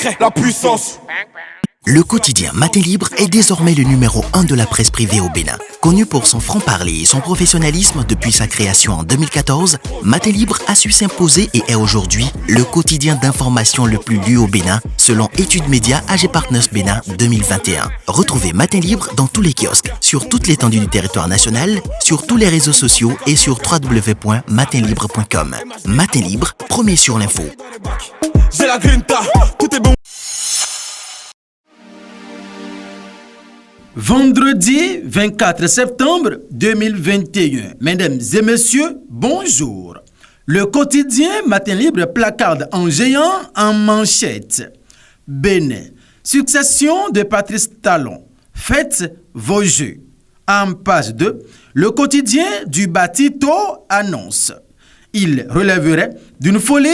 secret, la puissance. Le quotidien Matin Libre est désormais le numéro 1 de la presse privée au Bénin. Connu pour son franc-parler et son professionnalisme depuis sa création en 2014, Matin Libre a su s'imposer et est aujourd'hui le quotidien d'information le plus lu au Bénin, selon Études Médias AG Partners Bénin 2021. Retrouvez Matin Libre dans tous les kiosques, sur toute l'étendue du territoire national, sur tous les réseaux sociaux et sur www.matinlibre.com. Matin Libre, premier sur l'info. J'ai la grinta, tout est bon. Vendredi 24 septembre 2021. Mesdames et messieurs, bonjour. Le quotidien Matin Libre placarde en géant en manchette. Bénin. Succession de Patrice Talon. Faites vos jeux. En page 2, le quotidien du Batito annonce. Il relèverait d'une folie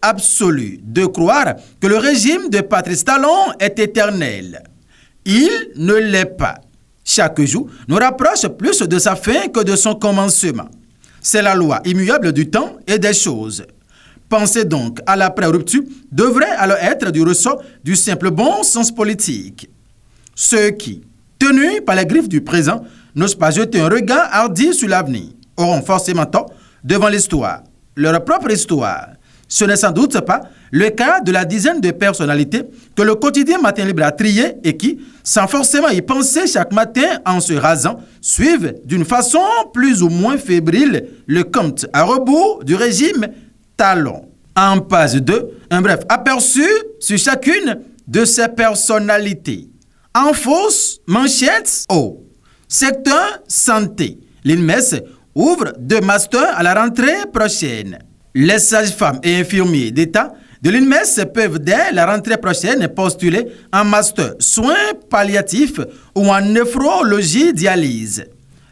absolue de croire que le régime de Patrice Talon est éternel. Il ne l'est pas. Chaque jour nous rapproche plus de sa fin que de son commencement. C'est la loi immuable du temps et des choses. Penser donc à l'après-rupture devrait alors être du ressort du simple bon sens politique. Ceux qui, tenus par les griffes du présent, n'osent pas jeter un regard hardi sur l'avenir, auront forcément tort devant l'histoire, leur propre histoire. Ce n'est sans doute pas le cas de la dizaine de personnalités que le quotidien Matin Libre a trié et qui, sans forcément y penser chaque matin en se rasant, suivent d'une façon plus ou moins fébrile le compte à rebours du régime Talon. En page 2, un bref aperçu sur chacune de ces personnalités. En fausse manchette, secteur santé. L'INMES ouvre 2 masters à la rentrée prochaine. Les sages-femmes et infirmiers d'État de l'INMES peuvent dès la rentrée prochaine postuler en master soins palliatifs ou en néphrologie-dialyse.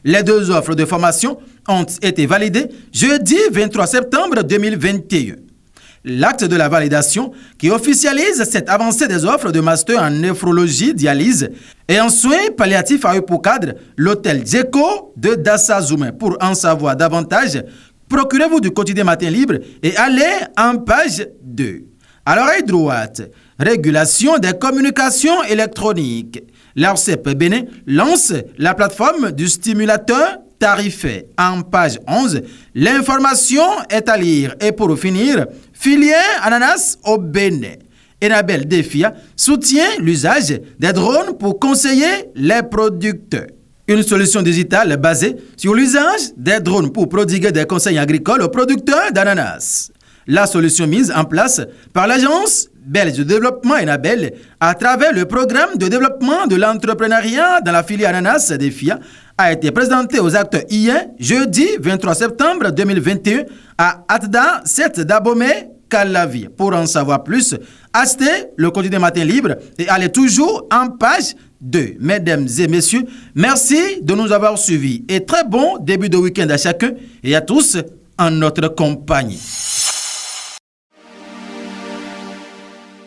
Les 2 offres de formation ont été validées jeudi 23 septembre 2021. L'acte de la validation qui officialise cette avancée des offres de master en néphrologie-dialyse et en soins palliatifs a eu pour cadre l'hôtel Djeko de Dassa-Zoumen. Pour en savoir davantage, procurez-vous du quotidien Matin Libre et allez en page 2. À l'oreille droite, régulation des communications électroniques. L'ARCEP Bénin lance la plateforme du stimulateur tarifaire. En page 11, l'information est à lire. Et pour finir, filière ananas au Bénin. Enabel Defia soutient l'usage des drones pour conseiller les producteurs. Une solution digitale basée sur l'usage des drones pour prodiguer des conseils agricoles aux producteurs d'ananas. La solution mise en place par l'agence belge de développement Enabel à travers le programme de développement de l'entrepreneuriat dans la filière ananas des FIA a été présentée aux acteurs hier, jeudi 23 septembre 2021 à Atda 7 d'Abomey, Calavi. Pour en savoir plus, achetez le quotidien Matin Libre et allez toujours en page 2. Mesdames et messieurs, merci de nous avoir suivis et très bon début de week-end à chacun et à tous en notre compagnie.